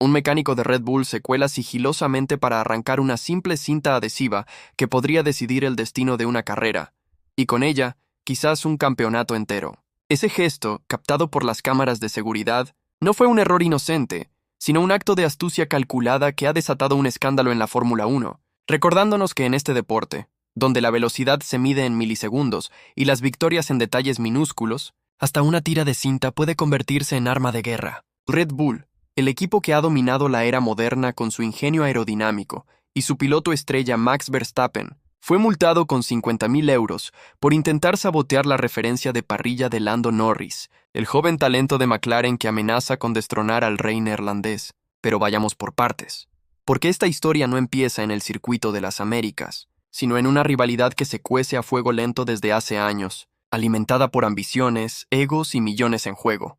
Un mecánico de Red Bull se cuela sigilosamente para arrancar una simple cinta adhesiva que podría decidir el destino de una carrera, y con ella, quizás un campeonato entero. Ese gesto, captado por las cámaras de seguridad, no fue un error inocente, sino un acto de astucia calculada que ha desatado un escándalo en la Fórmula 1, recordándonos que en este deporte, donde la velocidad se mide en milisegundos y las victorias en detalles minúsculos, hasta una tira de cinta puede convertirse en arma de guerra. Red Bull, el equipo que ha dominado la era moderna con su ingenio aerodinámico y su piloto estrella Max Verstappen, fue multado con 50.000 euros por intentar sabotear la referencia de parrilla de Lando Norris, el joven talento de McLaren que amenaza con destronar al rey neerlandés. Pero vayamos por partes, porque esta historia no empieza en el circuito de las Américas, sino en una rivalidad que se cuece a fuego lento desde hace años, alimentada por ambiciones, egos y millones en juego.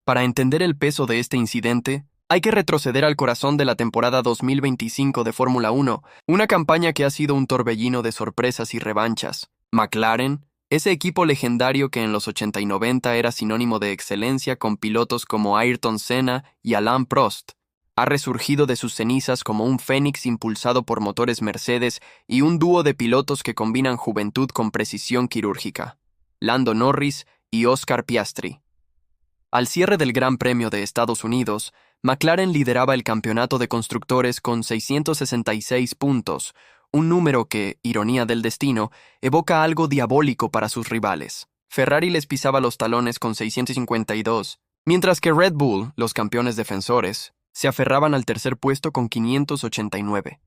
Para entender el peso de este incidente, hay que retroceder al corazón de la temporada 2025 de Fórmula 1, una campaña que ha sido un torbellino de sorpresas y revanchas. McLaren, ese equipo legendario que en los 80 y 90 era sinónimo de excelencia con pilotos como Ayrton Senna y Alain Prost, ha resurgido de sus cenizas como un fénix impulsado por motores Mercedes y un dúo de pilotos que combinan juventud con precisión quirúrgica: Lando Norris y Oscar Piastri. Al cierre del Gran Premio de Estados Unidos, McLaren lideraba el campeonato de constructores con 666 puntos, un número que, ironía del destino, evoca algo diabólico para sus rivales. Ferrari les pisaba los talones con 652, mientras que Red Bull, los campeones defensores, se aferraban al tercer puesto con 589.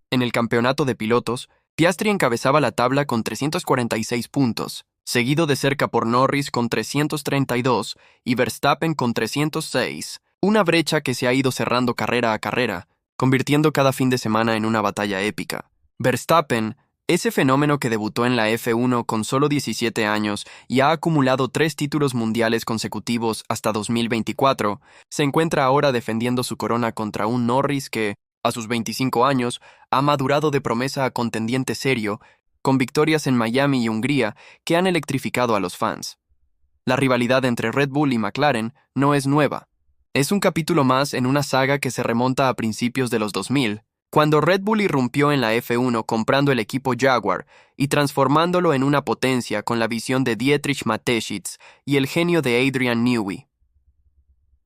En el campeonato de pilotos, Piastri encabezaba la tabla con 346 puntos, seguido de cerca por Norris con 332 y Verstappen con 306, una brecha que se ha ido cerrando carrera a carrera, convirtiendo cada fin de semana en una batalla épica. Verstappen, ese fenómeno que debutó en la F1 con solo 17 años y ha acumulado 3 títulos mundiales consecutivos hasta 2024, se encuentra ahora defendiendo su corona contra un Norris que, a sus 25 años, ha madurado de promesa a contendiente serio, con victorias en Miami y Hungría que han electrificado a los fans. La rivalidad entre Red Bull y McLaren no es nueva. Es un capítulo más en una saga que se remonta a principios de los 2000, cuando Red Bull irrumpió en la F1 comprando el equipo Jaguar y transformándolo en una potencia con la visión de Dietrich Mateschitz y el genio de Adrian Newey.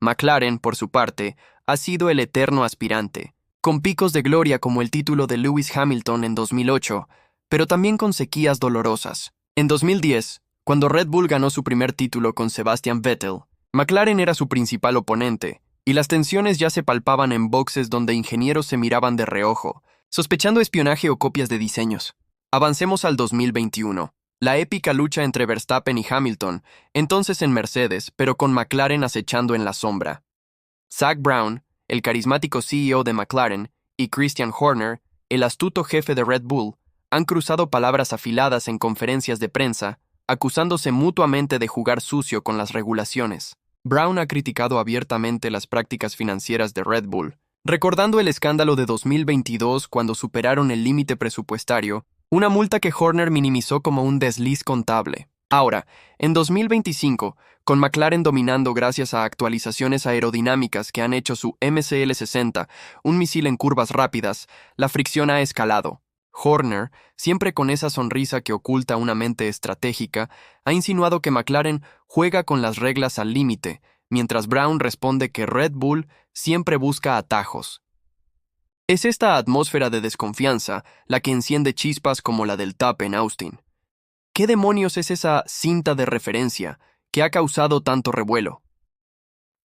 McLaren, por su parte, ha sido el eterno aspirante, con picos de gloria como el título de Lewis Hamilton en 2008, pero también con sequías dolorosas. En 2010, cuando Red Bull ganó su primer título con Sebastian Vettel, McLaren era su principal oponente, y las tensiones ya se palpaban en boxes donde ingenieros se miraban de reojo, sospechando espionaje o copias de diseños. Avancemos al 2021, la épica lucha entre Verstappen y Hamilton, entonces en Mercedes, pero con McLaren acechando en la sombra. Zak Brown, el carismático CEO de McLaren, y Christian Horner, el astuto jefe de Red Bull, han cruzado palabras afiladas en conferencias de prensa, acusándose mutuamente de jugar sucio con las regulaciones. Brown ha criticado abiertamente las prácticas financieras de Red Bull, recordando el escándalo de 2022 cuando superaron el límite presupuestario, una multa que Horner minimizó como un desliz contable. Ahora, en 2025, con McLaren dominando gracias a actualizaciones aerodinámicas que han hecho su MCL60, un misil en curvas rápidas, la fricción ha escalado. Horner, siempre con esa sonrisa que oculta una mente estratégica, ha insinuado que McLaren juega con las reglas al límite, mientras Brown responde que Red Bull siempre busca atajos. Es esta atmósfera de desconfianza la que enciende chispas como la del TAP en Austin. ¿Qué demonios es esa cinta de referencia que ha causado tanto revuelo?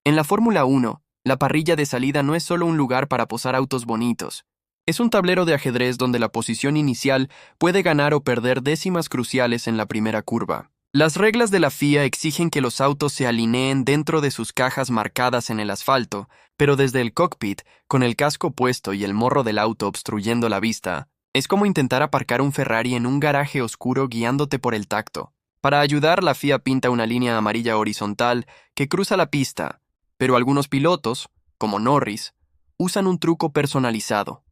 En la Fórmula 1, la parrilla de salida no es solo un lugar para posar autos bonitos. Es un tablero de ajedrez donde la posición inicial puede ganar o perder décimas cruciales en la primera curva. Las reglas de la FIA exigen que los autos se alineen dentro de sus cajas marcadas en el asfalto, pero desde el cockpit, con el casco puesto y el morro del auto obstruyendo la vista, es como intentar aparcar un Ferrari en un garaje oscuro guiándote por el tacto. Para ayudar, la FIA pinta una línea amarilla horizontal que cruza la pista, pero algunos pilotos, como Norris, usan un truco personalizado: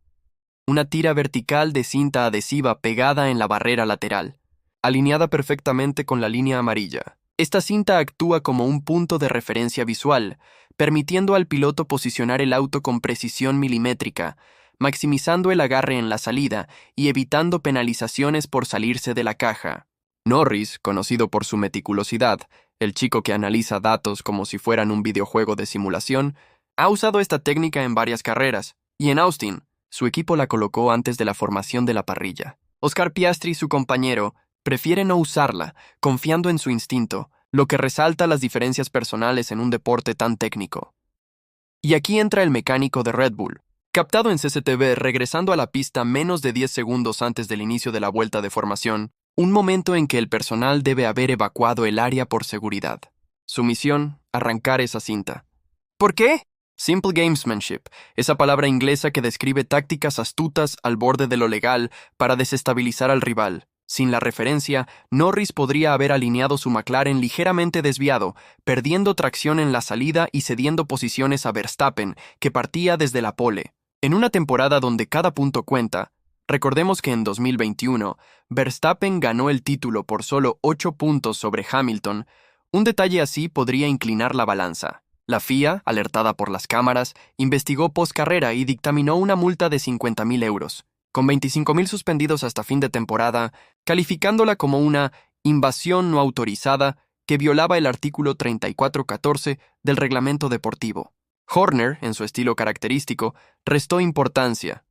una tira vertical de cinta adhesiva pegada en la barrera lateral, alineada perfectamente con la línea amarilla. Esta cinta actúa como un punto de referencia visual, permitiendo al piloto posicionar el auto con precisión milimétrica, maximizando el agarre en la salida y evitando penalizaciones por salirse de la caja. Norris, conocido por su meticulosidad, el chico que analiza datos como si fueran un videojuego de simulación, ha usado esta técnica en varias carreras, y en Austin, su equipo la colocó antes de la formación de la parrilla. Oscar Piastri y su compañero prefieren no usarla, confiando en su instinto, lo que resalta las diferencias personales en un deporte tan técnico. Y aquí entra el mecánico de Red Bull, captado en CCTV regresando a la pista menos de 10 segundos antes del inicio de la vuelta de formación, un momento en que el personal debe haber evacuado el área por seguridad. Su misión, arrancar esa cinta. ¿Por qué? Simple gamesmanship, esa palabra inglesa que describe tácticas astutas al borde de lo legal para desestabilizar al rival. Sin la referencia, Norris podría haber alineado su McLaren ligeramente desviado, perdiendo tracción en la salida y cediendo posiciones a Verstappen, que partía desde la pole. En una temporada donde cada punto cuenta, recordemos que en 2021, Verstappen ganó el título por solo 8 puntos sobre Hamilton. Un detalle así podría inclinar la balanza. La FIA, alertada por las cámaras, investigó post-carrera y dictaminó una multa de 50.000 euros, con 25.000 suspendidos hasta fin de temporada, calificándola como una invasión no autorizada que violaba el artículo 3414 del reglamento deportivo. Horner, en su estilo característico, restó importancia.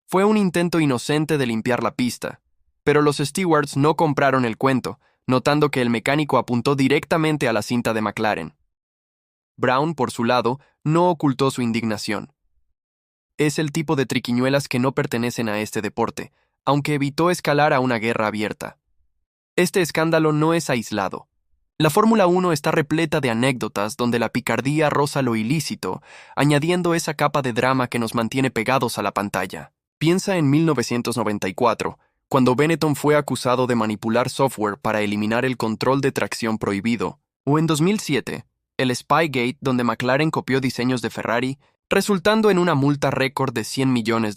Fue un intento inocente de limpiar la pista, pero los stewards no compraron el cuento, notando que el mecánico apuntó directamente a la cinta de McLaren. Brown, por su lado, no ocultó su indignación. Es el tipo de triquiñuelas que no pertenecen a este deporte, aunque evitó escalar a una guerra abierta. Este escándalo no es aislado. La Fórmula 1 está repleta de anécdotas donde la picardía roza lo ilícito, añadiendo esa capa de drama que nos mantiene pegados a la pantalla. Piensa en 1994, cuando Benetton fue acusado de manipular software para eliminar el control de tracción prohibido, o en 2007, el Spygate, donde McLaren copió diseños de Ferrari, resultando en una multa récord de $100 millones.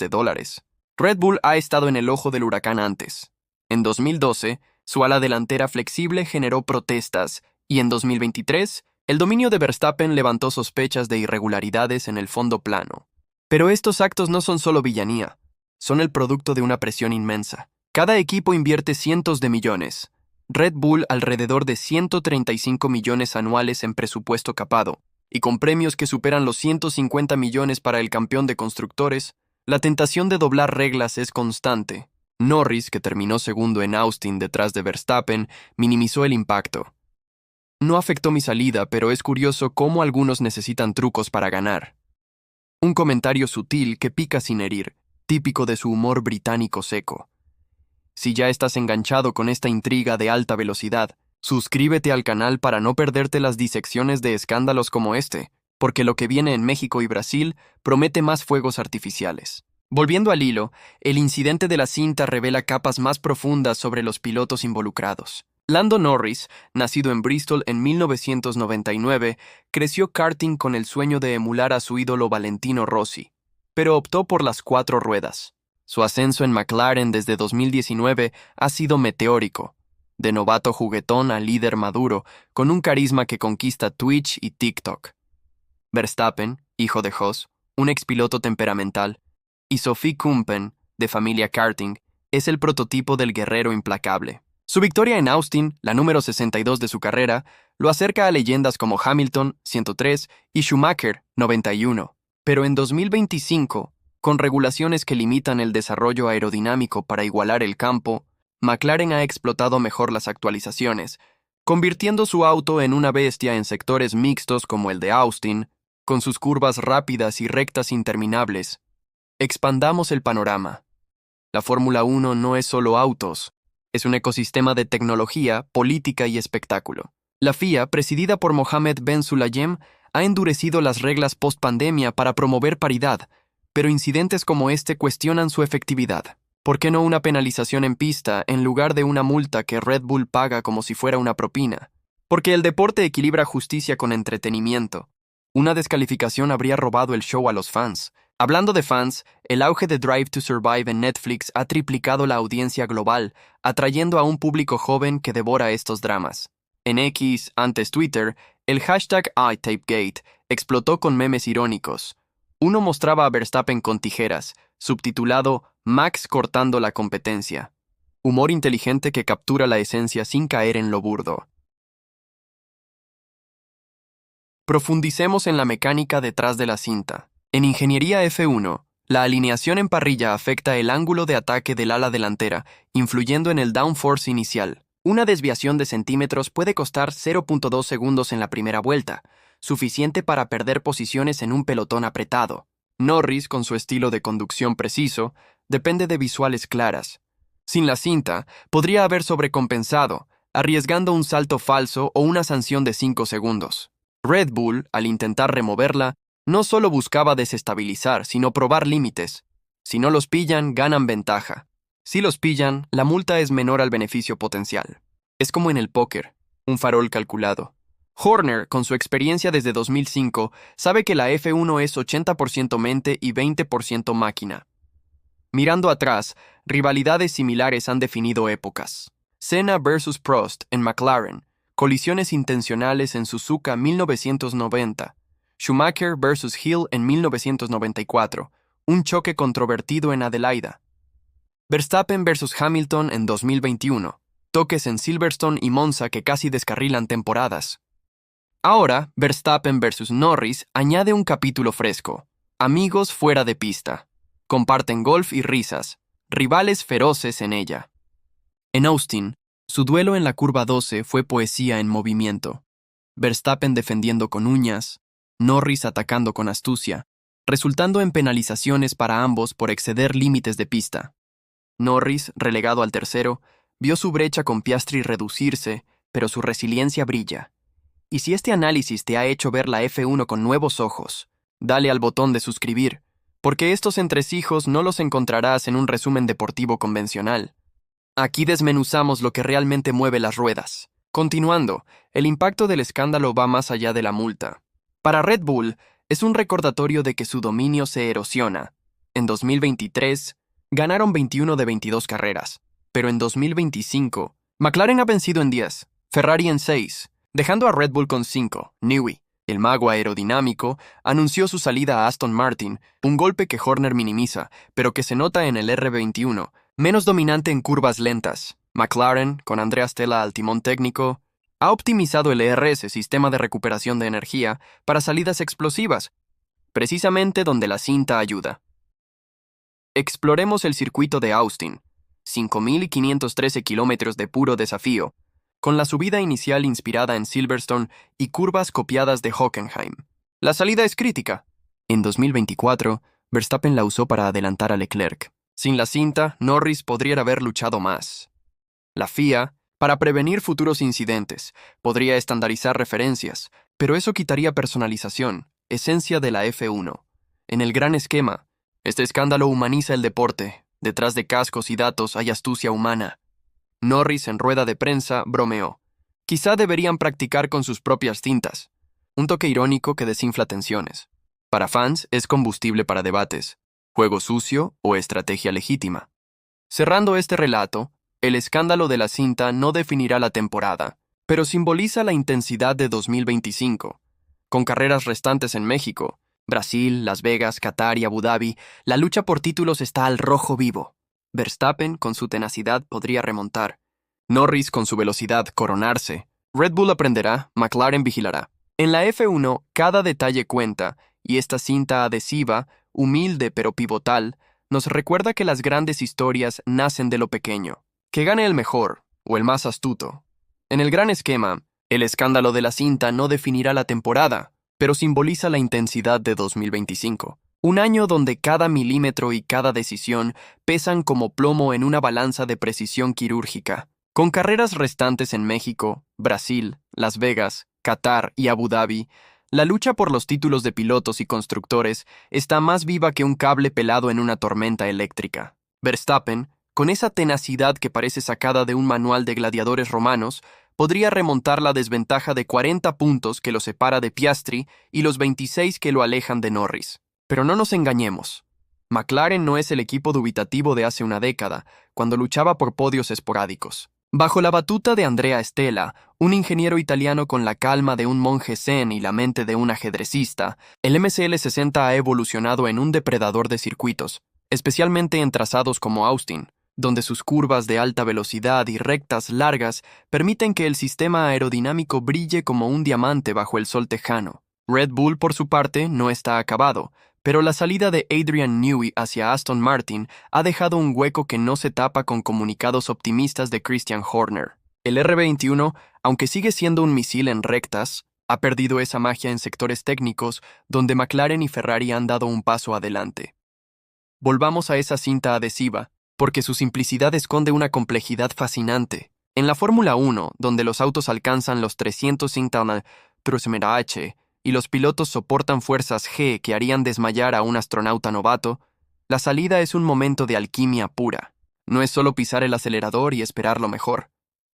Red Bull ha estado en el ojo del huracán antes. En 2012, su ala delantera flexible generó protestas, y en 2023, el dominio de Verstappen levantó sospechas de irregularidades en el fondo plano. Pero estos actos no son solo villanía, son el producto de una presión inmensa. Cada equipo invierte cientos de millones. Red Bull alrededor de 135 millones anuales en presupuesto capado, y con premios que superan los 150 millones para el campeón de constructores, la tentación de doblar reglas es constante. Norris, que terminó segundo en Austin detrás de Verstappen, minimizó el impacto. No afectó mi salida, pero es curioso cómo algunos necesitan trucos para ganar. Un comentario sutil que pica sin herir, típico de su humor británico seco. Si ya estás enganchado con esta intriga de alta velocidad, suscríbete al canal para no perderte las disecciones de escándalos como este, porque lo que viene en México y Brasil promete más fuegos artificiales. Volviendo al hilo, el incidente de la cinta revela capas más profundas sobre los pilotos involucrados. Lando Norris, nacido en Bristol en 1999, creció karting con el sueño de emular a su ídolo Valentino Rossi, pero optó por las 4 ruedas. Su ascenso en McLaren desde 2019 ha sido meteórico, de novato juguetón a líder maduro, con un carisma que conquista Twitch y TikTok. Verstappen, hijo de Jos, un expiloto temperamental, y Sophie Kumpen, de familia karting, es el prototipo del guerrero implacable. Su victoria en Austin, la número 62 de su carrera, lo acerca a leyendas como Hamilton, 103, y Schumacher, 91. Pero en 2025, con regulaciones que limitan el desarrollo aerodinámico para igualar el campo, McLaren ha explotado mejor las actualizaciones, convirtiendo su auto en una bestia en sectores mixtos como el de Austin, con sus curvas rápidas y rectas interminables. Expandamos el panorama. La Fórmula 1 no es solo autos, es un ecosistema de tecnología, política y espectáculo. La FIA, presidida por Mohammed Ben Sulayem, ha endurecido las reglas post-pandemia para promover paridad, pero incidentes como este cuestionan su efectividad. ¿Por qué no una penalización en pista en lugar de una multa que Red Bull paga como si fuera una propina? Porque el deporte equilibra justicia con entretenimiento. Una descalificación habría robado el show a los fans. Hablando de fans, el auge de Drive to Survive en Netflix ha triplicado la audiencia global, atrayendo a un público joven que devora estos dramas. En X, antes Twitter, el hashtag iTapegate explotó con memes irónicos. Uno mostraba a Verstappen con tijeras, subtitulado Max cortando la competencia. Humor inteligente que captura la esencia sin caer en lo burdo. Profundicemos en la mecánica detrás de la cinta. En ingeniería F1, la alineación en parrilla afecta el ángulo de ataque del ala delantera, influyendo en el downforce inicial. Una desviación de centímetros puede costar 0.2 segundos en la primera vuelta, suficiente para perder posiciones en un pelotón apretado. Norris, con su estilo de conducción preciso, depende de visuales claras. Sin la cinta, podría haber sobrecompensado, arriesgando un salto falso o una sanción de 5 segundos. Red Bull, al intentar removerla, no solo buscaba desestabilizar, sino probar límites. Si no los pillan, ganan ventaja. Si los pillan, la multa es menor al beneficio potencial. Es como en el póker, un farol calculado. Horner, con su experiencia desde 2005, sabe que la F1 es 80% mente y 20% máquina. Mirando atrás, rivalidades similares han definido épocas. Senna versus Prost en McLaren, colisiones intencionales en Suzuka 1990, Schumacher versus Hill en 1994, un choque controvertido en Adelaida. Verstappen versus Hamilton en 2021, toques en Silverstone y Monza que casi descarrilan temporadas. Ahora, Verstappen versus Norris añade un capítulo fresco. Amigos fuera de pista. Comparten golf y risas, rivales feroces en ella. En Austin, su duelo en la curva 12 fue poesía en movimiento. Verstappen defendiendo con uñas, Norris atacando con astucia, resultando en penalizaciones para ambos por exceder límites de pista. Norris, relegado al tercero, vio su brecha con Piastri reducirse, pero su resiliencia brilla. Y si este análisis te ha hecho ver la F1 con nuevos ojos, dale al botón de suscribir, porque estos entresijos no los encontrarás en un resumen deportivo convencional. Aquí desmenuzamos lo que realmente mueve las ruedas. Continuando, el impacto del escándalo va más allá de la multa. Para Red Bull, es un recordatorio de que su dominio se erosiona. En 2023, ganaron 21 de 22 carreras, pero en 2025, McLaren ha vencido en 10, Ferrari en 6, dejando a Red Bull con 5. Newey, el mago aerodinámico, anunció su salida a Aston Martin, un golpe que Horner minimiza, pero que se nota en el R21, menos dominante en curvas lentas. McLaren, con Andrea Stella al timón técnico, ha optimizado el ERS, sistema de recuperación de energía, para salidas explosivas, precisamente donde la cinta ayuda. Exploremos el circuito de Austin, 5.513 kilómetros de puro desafío, con la subida inicial inspirada en Silverstone y curvas copiadas de Hockenheim. La salida es crítica. En 2024, Verstappen la usó para adelantar a Leclerc. Sin la cinta, Norris podría haber luchado más. La FIA, para prevenir futuros incidentes, podría estandarizar referencias, pero eso quitaría personalización, esencia de la F1. En el gran esquema, este escándalo humaniza el deporte. Detrás de cascos y datos hay astucia humana. Norris, en rueda de prensa, bromeó. Quizá deberían practicar con sus propias cintas. Un toque irónico que desinfla tensiones. Para fans, es combustible para debates. ¿Juego sucio o estrategia legítima? Cerrando este relato, el escándalo de la cinta no definirá la temporada, pero simboliza la intensidad de 2025. Con carreras restantes en México, Brasil, Las Vegas, Qatar y Abu Dhabi, la lucha por títulos está al rojo vivo. Verstappen, con su tenacidad, podría remontar. Norris, con su velocidad, coronarse. Red Bull aprenderá, McLaren vigilará. En la F1, cada detalle cuenta, y esta cinta adhesiva, humilde pero pivotal, nos recuerda que las grandes historias nacen de lo pequeño. Que gane el mejor, o el más astuto. En el gran esquema, el escándalo de la cinta no definirá la temporada, pero simboliza la intensidad de 2025. Un año donde cada milímetro y cada decisión pesan como plomo en una balanza de precisión quirúrgica. Con carreras restantes en México, Brasil, Las Vegas, Qatar y Abu Dhabi, la lucha por los títulos de pilotos y constructores está más viva que un cable pelado en una tormenta eléctrica. Verstappen, con esa tenacidad que parece sacada de un manual de gladiadores romanos, podría remontar la desventaja de 40 puntos que lo separa de Piastri y los 26 que lo alejan de Norris. Pero no nos engañemos. McLaren no es el equipo dubitativo de hace una década, cuando luchaba por podios esporádicos. Bajo la batuta de Andrea Stella, un ingeniero italiano con la calma de un monje zen y la mente de un ajedrecista, el MCL60 ha evolucionado en un depredador de circuitos, especialmente en trazados como Austin, donde sus curvas de alta velocidad y rectas largas permiten que el sistema aerodinámico brille como un diamante bajo el sol tejano. Red Bull, por su parte, no está acabado, pero la salida de Adrian Newey hacia Aston Martin ha dejado un hueco que no se tapa con comunicados optimistas de Christian Horner. El R21, aunque sigue siendo un misil en rectas, ha perdido esa magia en sectores técnicos donde McLaren y Ferrari han dado un paso adelante. Volvamos a esa cinta adhesiva, porque su simplicidad esconde una complejidad fascinante. En la Fórmula 1, donde los autos alcanzan los 350 mph y los pilotos soportan fuerzas G que harían desmayar a un astronauta novato, la salida es un momento de alquimia pura. No es solo pisar el acelerador y esperar lo mejor.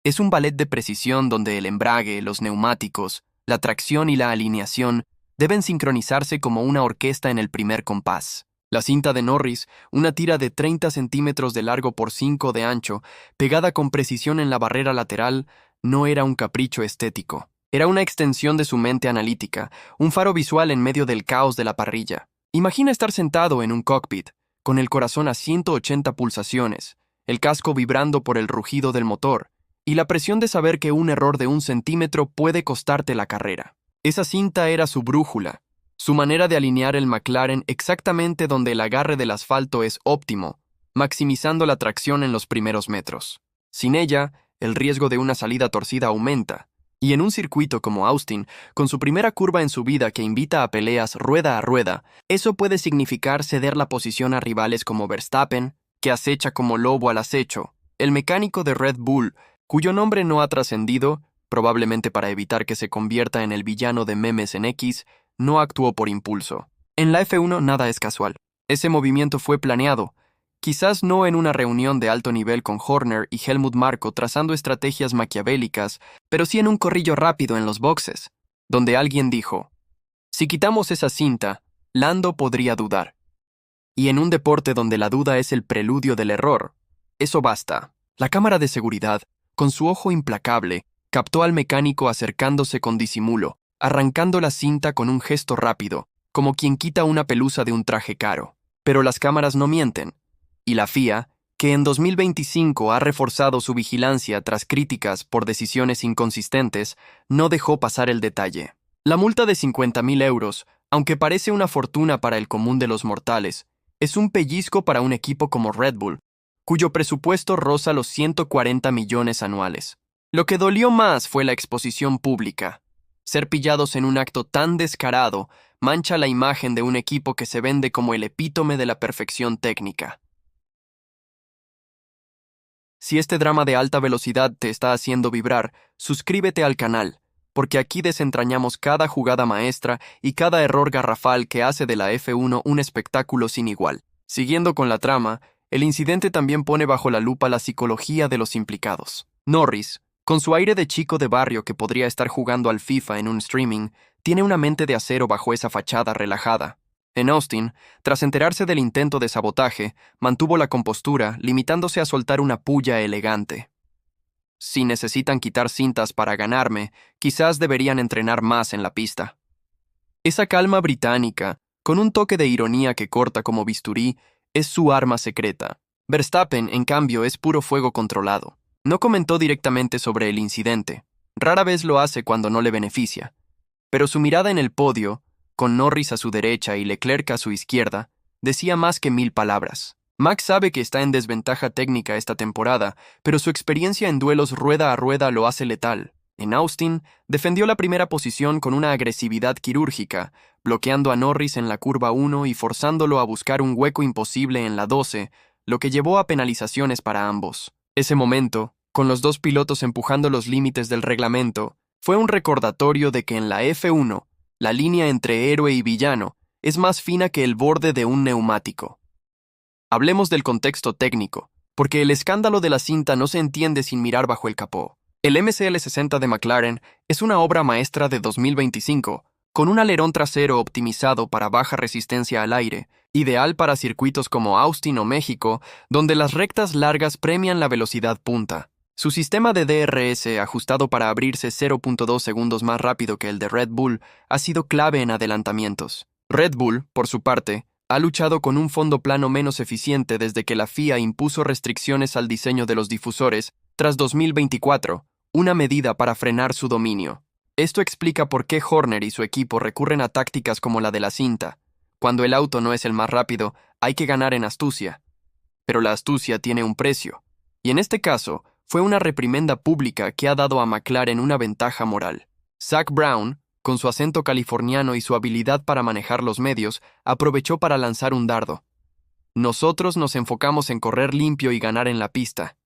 Es un ballet de precisión donde el embrague, los neumáticos, la tracción y la alineación deben sincronizarse como una orquesta en el primer compás. La cinta de Norris, una tira de 30 centímetros de largo por 5 de ancho, pegada con precisión en la barrera lateral, no era un capricho estético. Era una extensión de su mente analítica, un faro visual en medio del caos de la parrilla. Imagina estar sentado en un cockpit, con el corazón a 180 pulsaciones, el casco vibrando por el rugido del motor, y la presión de saber que un error de 1 centímetro puede costarte la carrera. Esa cinta era su brújula, su manera de alinear el McLaren exactamente donde el agarre del asfalto es óptimo, maximizando la tracción en los primeros metros. Sin ella, el riesgo de una salida torcida aumenta, y en un circuito como Austin, con su primera curva en subida que invita a peleas rueda a rueda, eso puede significar ceder la posición a rivales como Verstappen, que acecha como lobo al acecho, el mecánico de Red Bull, cuyo nombre no ha trascendido, probablemente para evitar que se convierta en el villano de memes en X, no actuó por impulso. En la F1 nada es casual. Ese movimiento fue planeado, quizás no en una reunión de alto nivel con Horner y Helmut Marko trazando estrategias maquiavélicas, pero sí en un corrillo rápido en los boxes, donde alguien dijo, si quitamos esa cinta, Lando podría dudar. Y en un deporte donde la duda es el preludio del error, eso basta. La cámara de seguridad, con su ojo implacable, captó al mecánico acercándose con disimulo, arrancando la cinta con un gesto rápido, como quien quita una pelusa de un traje caro. Pero las cámaras no mienten, y la FIA, que en 2025 ha reforzado su vigilancia tras críticas por decisiones inconsistentes, no dejó pasar el detalle. La multa de 50.000 euros, aunque parece una fortuna para el común de los mortales, es un pellizco para un equipo como Red Bull, cuyo presupuesto roza los 140 millones anuales. Lo que dolió más fue la exposición pública. Ser pillados en un acto tan descarado mancha la imagen de un equipo que se vende como el epítome de la perfección técnica. Si este drama de alta velocidad te está haciendo vibrar, suscríbete al canal, porque aquí desentrañamos cada jugada maestra y cada error garrafal que hace de la F1 un espectáculo sin igual. Siguiendo con la trama, el incidente también pone bajo la lupa la psicología de los implicados. Norris, con su aire de chico de barrio que podría estar jugando al FIFA en un streaming, tiene una mente de acero bajo esa fachada relajada. En Austin, tras enterarse del intento de sabotaje, mantuvo la compostura, limitándose a soltar una puya elegante. Si necesitan quitar cintas para ganarme, quizás deberían entrenar más en la pista. Esa calma británica, con un toque de ironía que corta como bisturí, es su arma secreta. Verstappen, en cambio, es puro fuego controlado. No comentó directamente sobre el incidente. Rara vez lo hace cuando no le beneficia. Pero su mirada en el podio, con Norris a su derecha y Leclerc a su izquierda, decía más que 1000 palabras. Max sabe que está en desventaja técnica esta temporada, pero su experiencia en duelos rueda a rueda lo hace letal. En Austin, defendió la primera posición con una agresividad quirúrgica, bloqueando a Norris en la curva 1 y forzándolo a buscar un hueco imposible en la 12, lo que llevó a penalizaciones para ambos. Ese momento, con los dos pilotos empujando los límites del reglamento, fue un recordatorio de que en la F1, la línea entre héroe y villano es más fina que el borde de un neumático. Hablemos del contexto técnico, porque el escándalo de la cinta no se entiende sin mirar bajo el capó. El MCL60 de McLaren es una obra maestra de 2025, con un alerón trasero optimizado para baja resistencia al aire, ideal para circuitos como Austin o México, donde las rectas largas premian la velocidad punta. Su sistema de DRS, ajustado para abrirse 0.2 segundos más rápido que el de Red Bull, ha sido clave en adelantamientos. Red Bull, por su parte, ha luchado con un fondo plano menos eficiente desde que la FIA impuso restricciones al diseño de los difusores tras 2024, una medida para frenar su dominio. Esto explica por qué Horner y su equipo recurren a tácticas como la de la cinta. Cuando el auto no es el más rápido, hay que ganar en astucia. Pero la astucia tiene un precio. Y en este caso, fue una reprimenda pública que ha dado a McLaren una ventaja moral. Zak Brown, con su acento californiano y su habilidad para manejar los medios, aprovechó para lanzar un dardo. Nosotros nos enfocamos en correr limpio y ganar en la pista.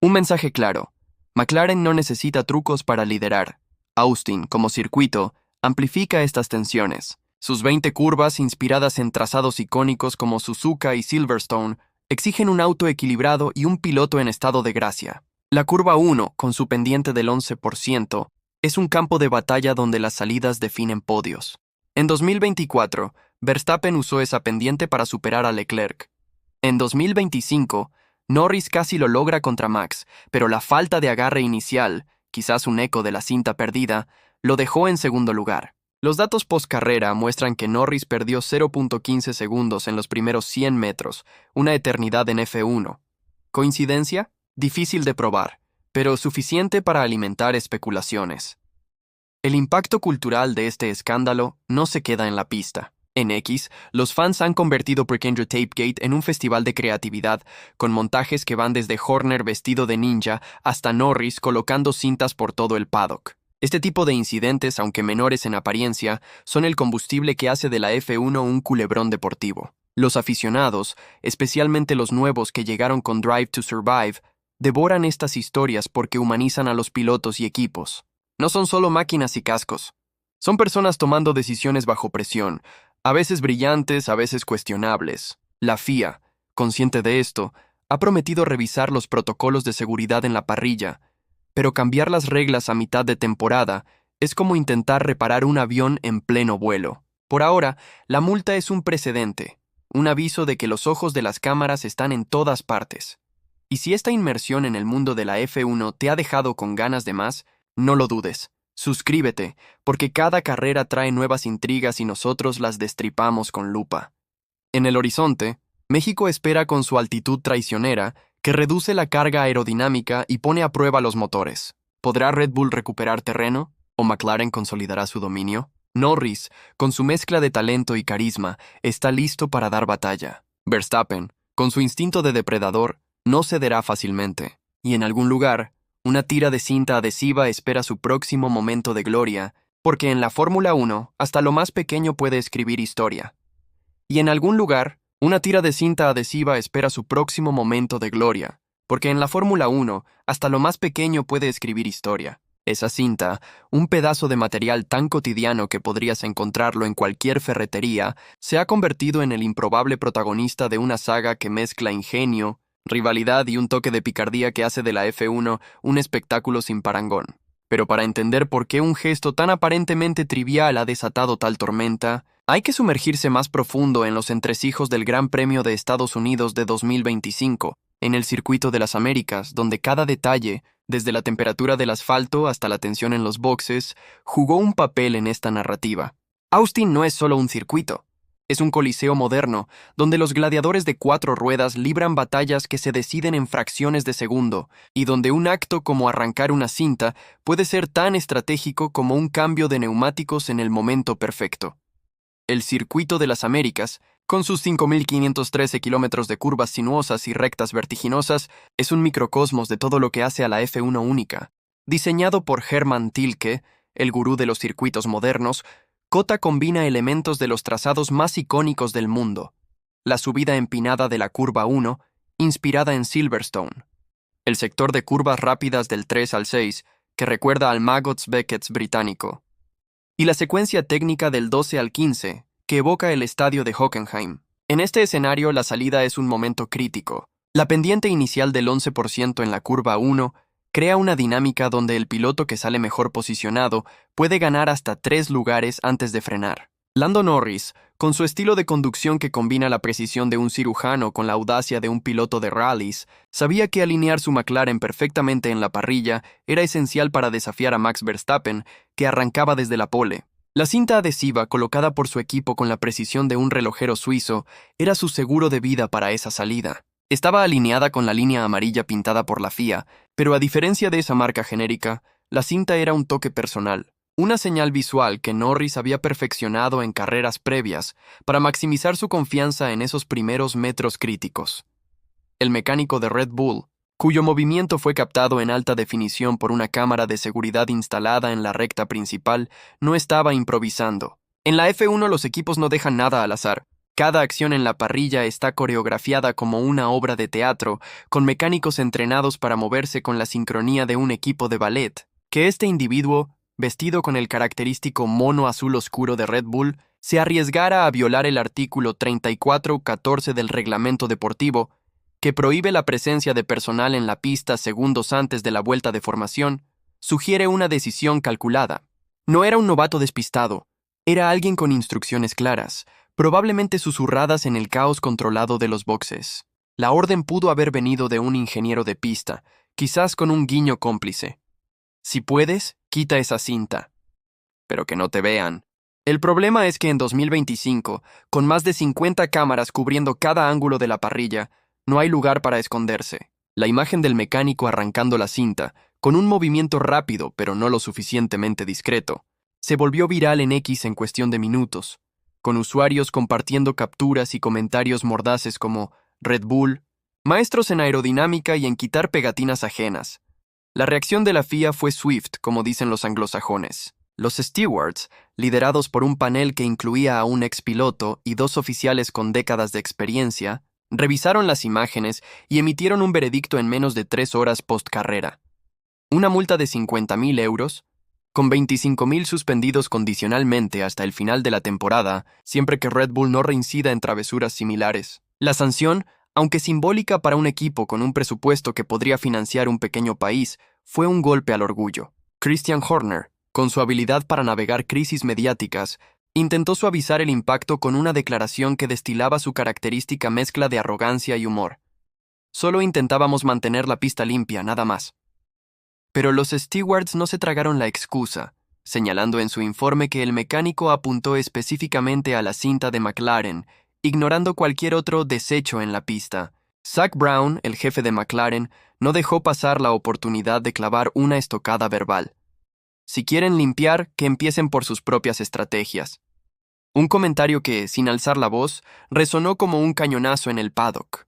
Un mensaje claro. McLaren no necesita trucos para liderar. Austin, como circuito, amplifica estas tensiones. Sus 20 curvas, inspiradas en trazados icónicos como Suzuka y Silverstone, exigen un auto equilibrado y un piloto en estado de gracia. La curva 1, con su pendiente del 11%, es un campo de batalla donde las salidas definen podios. En 2024, Verstappen usó esa pendiente para superar a Leclerc. En 2025, Norris casi lo logra contra Max, pero la falta de agarre inicial, quizás un eco de la cinta perdida, lo dejó en segundo lugar. Los datos post-carrera muestran que Norris perdió 0.15 segundos en los primeros 100 metros, una eternidad en F1. ¿Coincidencia? Difícil de probar, pero suficiente para alimentar especulaciones. El impacto cultural de este escándalo no se queda en la pista. En X, los fans han convertido Pequeño Tapegate en un festival de creatividad, con montajes que van desde Horner vestido de ninja hasta Norris colocando cintas por todo el paddock. Este tipo de incidentes, aunque menores en apariencia, son el combustible que hace de la F1 un culebrón deportivo. Los aficionados, especialmente los nuevos que llegaron con Drive to Survive, devoran estas historias porque humanizan a los pilotos y equipos. No son solo máquinas y cascos. Son personas tomando decisiones bajo presión, a veces brillantes, a veces cuestionables. La FIA, consciente de esto, ha prometido revisar los protocolos de seguridad en la parrilla, pero cambiar las reglas a mitad de temporada es como intentar reparar un avión en pleno vuelo. Por ahora, la multa es un precedente, un aviso de que los ojos de las cámaras están en todas partes. Y si esta inmersión en el mundo de la F1 te ha dejado con ganas de más, no lo dudes. Suscríbete, porque cada carrera trae nuevas intrigas y nosotros las destripamos con lupa. En el horizonte, México espera con su altitud traicionera que reduce la carga aerodinámica y pone a prueba los motores. ¿Podrá Red Bull recuperar terreno? ¿O McLaren consolidará su dominio? Norris, con su mezcla de talento y carisma, está listo para dar batalla. Verstappen, con su instinto de depredador, no cederá fácilmente. Y en algún lugar, una tira de cinta adhesiva espera su próximo momento de gloria, porque en la Fórmula 1, hasta lo más pequeño puede escribir historia. Y en algún lugar, una tira de cinta adhesiva espera su próximo momento de gloria, porque en la Fórmula 1, hasta lo más pequeño puede escribir historia. Esa cinta, un pedazo de material tan cotidiano que podrías encontrarlo en cualquier ferretería, se ha convertido en el improbable protagonista de una saga que mezcla ingenio, rivalidad y un toque de picardía que hace de la F1 un espectáculo sin parangón. Pero para entender por qué un gesto tan aparentemente trivial ha desatado tal tormenta, hay que sumergirse más profundo en los entresijos del Gran Premio de Estados Unidos de 2025, en el Circuito de las Américas, donde cada detalle, desde la temperatura del asfalto hasta la tensión en los boxes, jugó un papel en esta narrativa. Austin no es solo un circuito. Es un coliseo moderno, donde los gladiadores de 4 ruedas libran batallas que se deciden en fracciones de segundo, y donde un acto como arrancar una cinta puede ser tan estratégico como un cambio de neumáticos en el momento perfecto. El Circuito de las Américas, con sus 5.513 kilómetros de curvas sinuosas y rectas vertiginosas, es un microcosmos de todo lo que hace a la F1 única. Diseñado por Hermann Tilke, el gurú de los circuitos modernos, COTA combina elementos de los trazados más icónicos del mundo. La subida empinada de la curva 1, inspirada en Silverstone. El sector de curvas rápidas del 3 al 6, que recuerda al Maggots Beckett británico. Y la secuencia técnica del 12 al 15, que evoca el estadio de Hockenheim. En este escenario, la salida es un momento crítico. La pendiente inicial del 11% en la curva 1 crea una dinámica donde el piloto que sale mejor posicionado puede ganar hasta 3 lugares antes de frenar. Lando Norris, con su estilo de conducción que combina la precisión de un cirujano con la audacia de un piloto de rallies, sabía que alinear su McLaren perfectamente en la parrilla era esencial para desafiar a Max Verstappen, que arrancaba desde la pole. La cinta adhesiva, colocada por su equipo con la precisión de un relojero suizo, era su seguro de vida para esa salida. Estaba alineada con la línea amarilla pintada por la FIA, pero a diferencia de esa marca genérica, la cinta era un toque personal. Una señal visual que Norris había perfeccionado en carreras previas para maximizar su confianza en esos primeros metros críticos. El mecánico de Red Bull, cuyo movimiento fue captado en alta definición por una cámara de seguridad instalada en la recta principal, no estaba improvisando. En la F1 los equipos no dejan nada al azar. Cada acción en la parrilla está coreografiada como una obra de teatro, con mecánicos entrenados para moverse con la sincronía de un equipo de ballet. Que este individuo, vestido con el característico mono azul oscuro de Red Bull, se arriesgara a violar el artículo 34.14 del reglamento deportivo, que prohíbe la presencia de personal en la pista segundos antes de la vuelta de formación, sugiere una decisión calculada. No era un novato despistado, era alguien con instrucciones claras, probablemente susurradas en el caos controlado de los boxes. La orden pudo haber venido de un ingeniero de pista, quizás con un guiño cómplice. Si puedes, quita esa cinta. Pero que no te vean. El problema es que en 2025, con más de 50 cámaras cubriendo cada ángulo de la parrilla, no hay lugar para esconderse. La imagen del mecánico arrancando la cinta, con un movimiento rápido pero no lo suficientemente discreto, se volvió viral en X en cuestión de minutos, con usuarios compartiendo capturas y comentarios mordaces como Red Bull, maestros en aerodinámica y en quitar pegatinas ajenas. La reacción de la FIA fue swift, como dicen los anglosajones. Los stewards, liderados por un panel que incluía a un expiloto y dos oficiales con décadas de experiencia, revisaron las imágenes y emitieron un veredicto en menos de 3 horas post-carrera. Una multa de 50.000 euros, con 25.000 suspendidos condicionalmente hasta el final de la temporada, siempre que Red Bull no reincida en travesuras similares. La sanción, aunque simbólica para un equipo con un presupuesto que podría financiar un pequeño país, fue un golpe al orgullo. Christian Horner, con su habilidad para navegar crisis mediáticas, intentó suavizar el impacto con una declaración que destilaba su característica mezcla de arrogancia y humor. Solo intentábamos mantener la pista limpia, nada más. Pero los stewards no se tragaron la excusa, señalando en su informe que el mecánico apuntó específicamente a la cinta de McLaren, ignorando cualquier otro desecho en la pista. Zak Brown, el jefe de McLaren, no dejó pasar la oportunidad de clavar una estocada verbal. Si quieren limpiar, que empiecen por sus propias estrategias. Un comentario que, sin alzar la voz, resonó como un cañonazo en el paddock.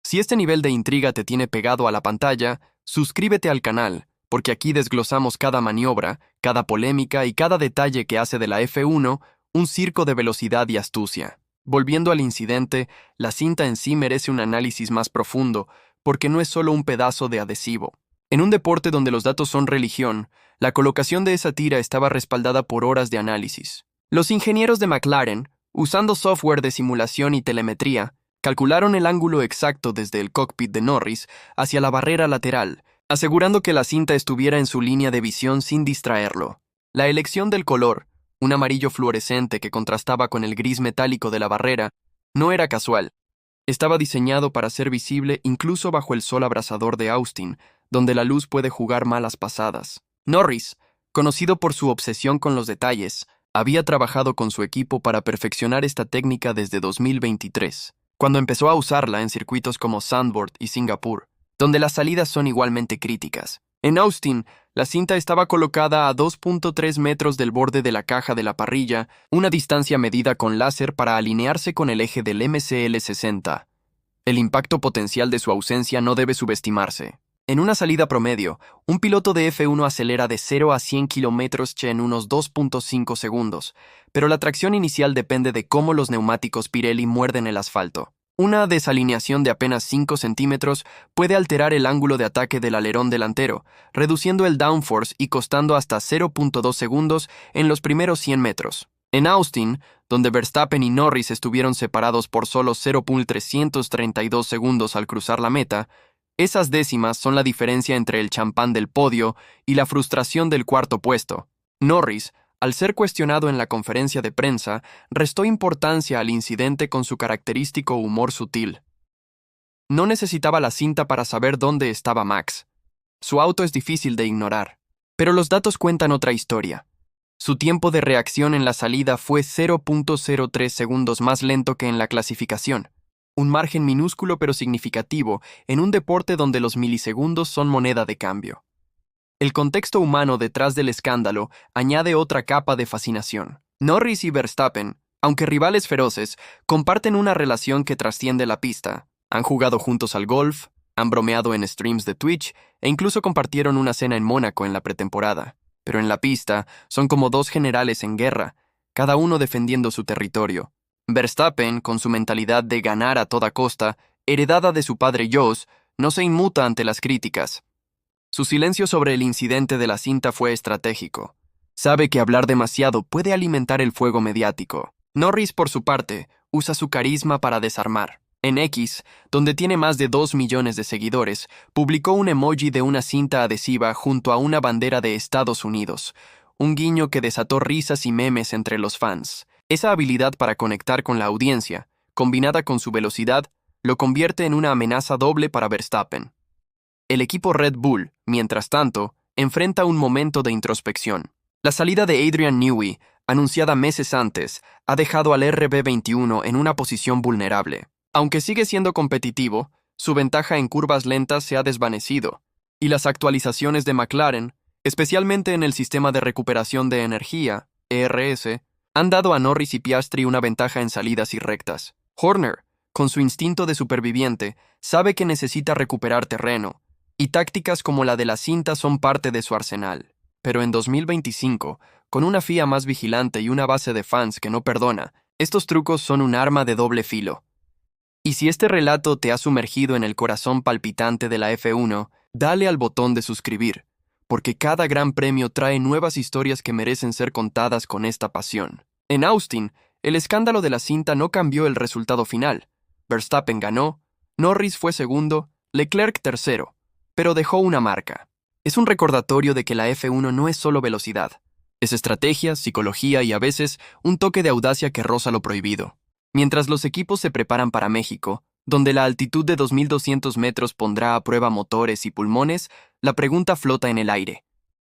Si este nivel de intriga te tiene pegado a la pantalla, suscríbete al canal, porque aquí desglosamos cada maniobra, cada polémica y cada detalle que hace de la F1 un circo de velocidad y astucia. Volviendo al incidente, la cinta en sí merece un análisis más profundo, porque no es solo un pedazo de adhesivo. En un deporte donde los datos son religión, la colocación de esa tira estaba respaldada por horas de análisis. Los ingenieros de McLaren, usando software de simulación y telemetría, calcularon el ángulo exacto desde el cockpit de Norris hacia la barrera lateral, asegurando que la cinta estuviera en su línea de visión sin distraerlo. La elección del color, un amarillo fluorescente que contrastaba con el gris metálico de la barrera, no era casual. Estaba diseñado para ser visible incluso bajo el sol abrasador de Austin, donde la luz puede jugar malas pasadas. Norris, conocido por su obsesión con los detalles, había trabajado con su equipo para perfeccionar esta técnica desde 2023, cuando empezó a usarla en circuitos como Zandvoort y Singapur, donde las salidas son igualmente críticas. En Austin, la cinta estaba colocada a 2.3 metros del borde de la caja de la parrilla, una distancia medida con láser para alinearse con el eje del MCL60. El impacto potencial de su ausencia no debe subestimarse. En una salida promedio, un piloto de F1 acelera de 0 a 100 km/h en unos 2.5 segundos, pero la tracción inicial depende de cómo los neumáticos Pirelli muerden el asfalto. Una desalineación de apenas 5 centímetros puede alterar el ángulo de ataque del alerón delantero, reduciendo el downforce y costando hasta 0.2 segundos en los primeros 100 metros. En Austin, donde Verstappen y Norris estuvieron separados por solo 0.332 segundos al cruzar la meta, esas décimas son la diferencia entre el champán del podio y la frustración del cuarto puesto. Norris, Al ser cuestionado en la conferencia de prensa, restó importancia al incidente con su característico humor sutil. No necesitaba la cinta para saber dónde estaba Max. Su auto es difícil de ignorar. Pero los datos cuentan otra historia. Su tiempo de reacción en la salida fue 0.03 segundos más lento que en la clasificación. Un margen minúsculo pero significativo en un deporte donde los milisegundos son moneda de cambio. El contexto humano detrás del escándalo añade otra capa de fascinación. Norris y Verstappen, aunque rivales feroces, comparten una relación que trasciende la pista. Han jugado juntos al golf, han bromeado en streams de Twitch e incluso compartieron una cena en Mónaco en la pretemporada. Pero en la pista son como dos generales en guerra, cada uno defendiendo su territorio. Verstappen, con su mentalidad de ganar a toda costa, heredada de su padre Jos, no se inmuta ante las críticas. Su silencio sobre el incidente de la cinta fue estratégico. Sabe que hablar demasiado puede alimentar el fuego mediático. Norris, por su parte, usa su carisma para desarmar. En X, donde tiene más de 2 millones de seguidores, publicó un emoji de una cinta adhesiva junto a una bandera de Estados Unidos, un guiño que desató risas y memes entre los fans. Esa habilidad para conectar con la audiencia, combinada con su velocidad, lo convierte en una amenaza doble para Verstappen. El equipo Red Bull, mientras tanto, enfrenta un momento de introspección. La salida de Adrian Newey, anunciada meses antes, ha dejado al RB21 en una posición vulnerable. Aunque sigue siendo competitivo, su ventaja en curvas lentas se ha desvanecido, y las actualizaciones de McLaren, especialmente en el sistema de recuperación de energía, ERS, han dado a Norris y Piastri una ventaja en salidas y rectas. Horner, con su instinto de superviviente, sabe que necesita recuperar terreno, y tácticas como la de la cinta son parte de su arsenal. Pero en 2025, con una FIA más vigilante y una base de fans que no perdona, estos trucos son un arma de doble filo. Y si este relato te ha sumergido en el corazón palpitante de la F1, dale al botón de suscribir, porque cada gran premio trae nuevas historias que merecen ser contadas con esta pasión. En Austin, el escándalo de la cinta no cambió el resultado final. Verstappen ganó, Norris fue segundo, Leclerc tercero, pero dejó una marca. Es un recordatorio de que la F1 no es solo velocidad. Es estrategia, psicología y a veces un toque de audacia que roza lo prohibido. Mientras los equipos se preparan para México, donde la altitud de 2.200 metros pondrá a prueba motores y pulmones, la pregunta flota en el aire.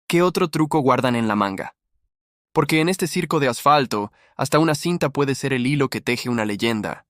¿Qué otro truco guardan en la manga? Porque en este circo de asfalto, hasta una cinta puede ser el hilo que teje una leyenda.